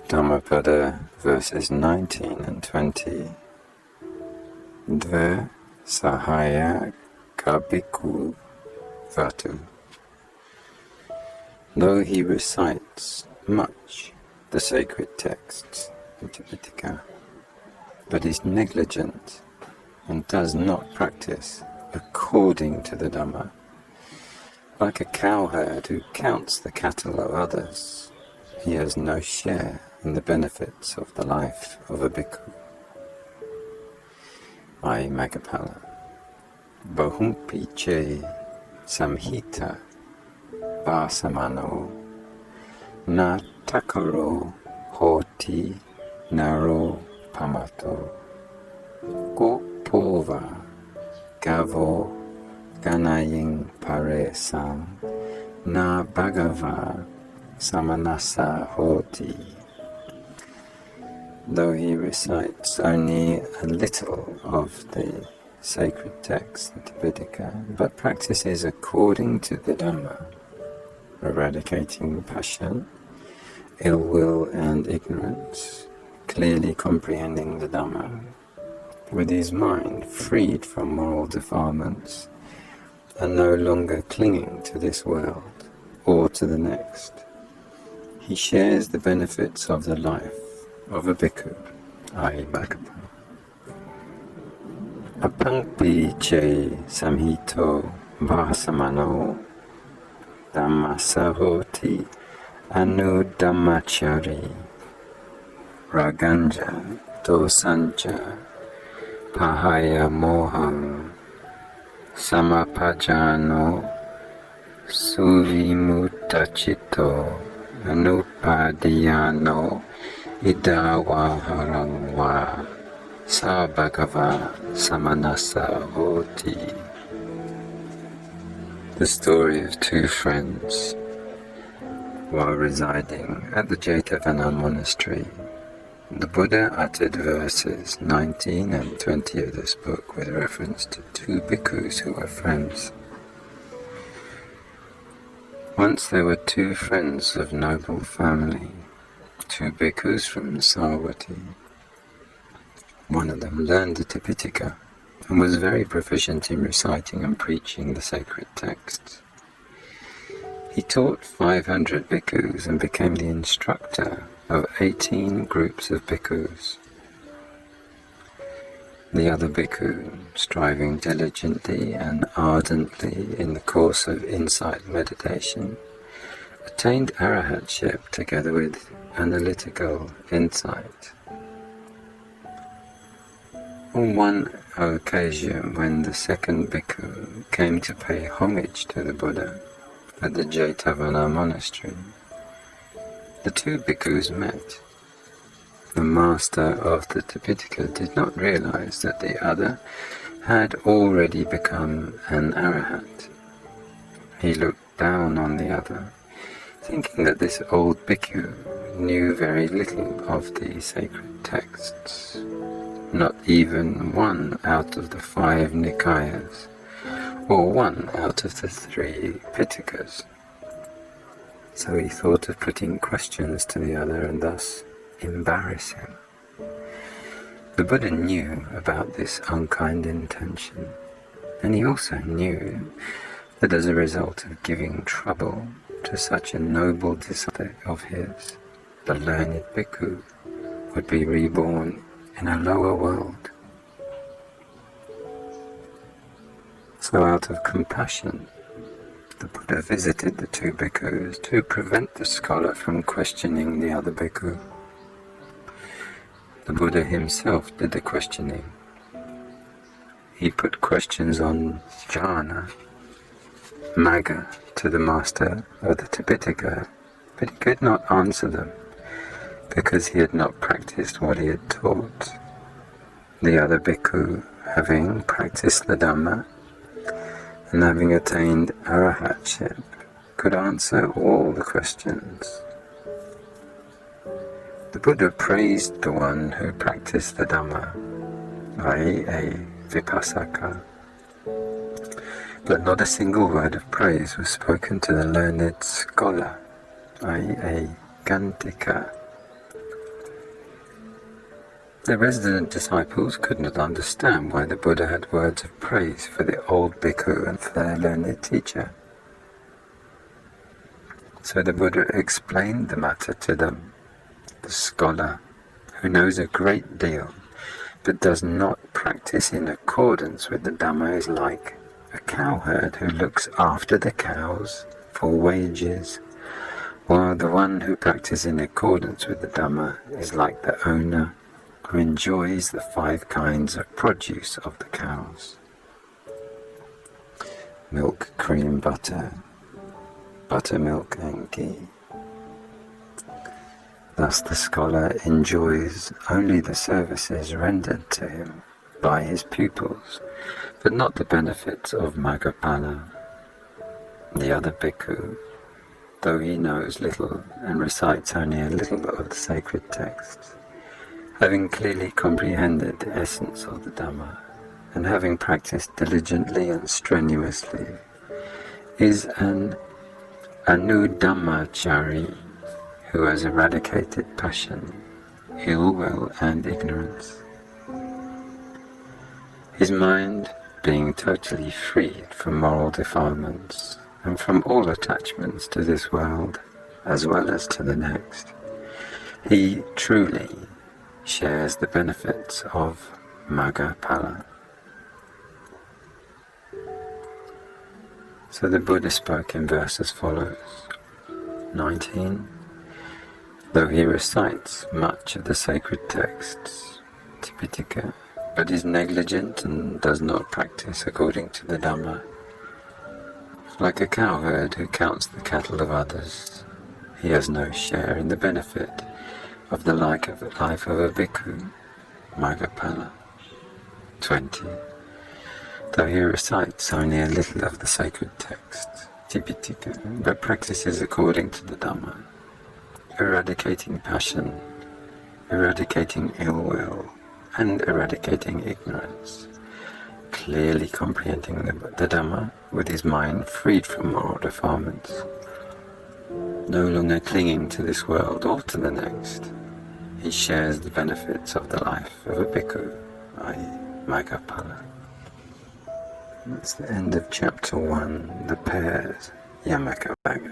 Dhammapada verses 19 and 20. Dve sahaya ka bhikkhu vatu. Though he recites much the sacred texts in Tipitaka, but is negligent and does not practice according to the Dhamma, like a cowherd who counts the cattle of others, he has no share in the benefits of the life of a bhikkhu. I Magga-phala. Bahumpi che samhita vasamano na takaro hoti naro pamato ko pova gavo ganaying paresam na bhagava samanasa hoti. Though he recites only a little of the sacred text in Tipitaka, but practices according to the Dhamma, eradicating passion, ill will and ignorance, clearly comprehending the Dhamma, with his mind freed from moral defilements, and no longer clinging to this world or to the next, he shares the benefits of the life of a bhikkhu, i.e. Magga-phala. Apangpi che samhito vasamano dhammasahoti anu dhammachari raganja dosancha pahaya moham samapajano suvimutachito anupadiyano idawaharangwa sa bhagava samanasa hoti. The story of two friends while residing at the Jetavana monastery. The Buddha uttered verses 19 and 20 of this book with reference to two bhikkhus who were friends. Once there were two friends of noble family, two bhikkhus from Savatthi. One of them learned the Tipitaka and was very proficient in reciting and preaching the sacred texts. He taught 500 bhikkhus and became the instructor of 18 groups of bhikkhus. The other bhikkhu, striving diligently and ardently in the course of insight meditation, attained arahatship together with analytical insight. On one occasion, when the second bhikkhu came to pay homage to the Buddha at the Jetavana monastery, the two bhikkhus met. The master of the Tipitaka did not realize that the other had already become an arahat. He looked down on the other, thinking that this old bhikkhu knew very little of the sacred texts, not even one out of the 5 Nikayas, or one out of the 3 Pitakas. So he thought of putting questions to the other and thus embarrass him. The Buddha knew about this unkind intention, and he also knew that as a result of giving trouble to such a noble disciple of his, the learned bhikkhu would be reborn in a lower world. So out of compassion, the Buddha visited the two bhikkhus to prevent the scholar from questioning the other bhikkhu. The Buddha himself did the questioning. He put questions on jhana, magga, to the master of the Tipitaka, but he could not answer them because he had not practiced what he had taught. The other bhikkhu, having practiced the Dhamma and having attained arahatship, could answer all the questions. The Buddha praised the one who practiced the Dhamma, i.e. a vipassaka, but not a single word of praise was spoken to the learned scholar, i.e. a gantika, The resident disciples could not understand why the Buddha had words of praise for the old bhikkhu and for their learned teacher. So the Buddha explained the matter to them. The scholar, who knows a great deal, but does not practice in accordance with the Dhamma, is like a cowherd who looks after the cows for wages, while the one who practices in accordance with the Dhamma is like the owner who enjoys the 5 kinds of produce of the cows: milk, cream, butter, buttermilk and ghee. Thus the scholar enjoys only the services rendered to him by his pupils, but not the benefits of Magga-phala. The other bhikkhu, though he knows little and recites only a little of the sacred texts, having clearly comprehended the essence of the Dhamma, and having practiced diligently and strenuously, is an Dhammachari who has eradicated passion, ill will and ignorance. His mind being totally freed from moral defilements and from all attachments to this world as well as to the next, he truly shares the benefits of Magga-phala. So the Buddha spoke in verse as follows. 19. Though he recites much of the sacred texts, Tipitaka, but is negligent and does not practice according to the Dhamma, like a cowherd who counts the cattle of others, he has no share in the benefit of the life of a bhikkhu, Magga-phala. 20. Though he recites only a little of the sacred texts, Tipitaka, but practices according to the Dhamma, eradicating passion, eradicating ill will, and eradicating ignorance, clearly comprehending the Dhamma with his mind freed from moral defilements, no longer clinging to this world or to the next, he shares the benefits of the life of a bhikkhu, i.e. Magga-phala. That's the end of chapter 1, the pairs, Yamaka Magga.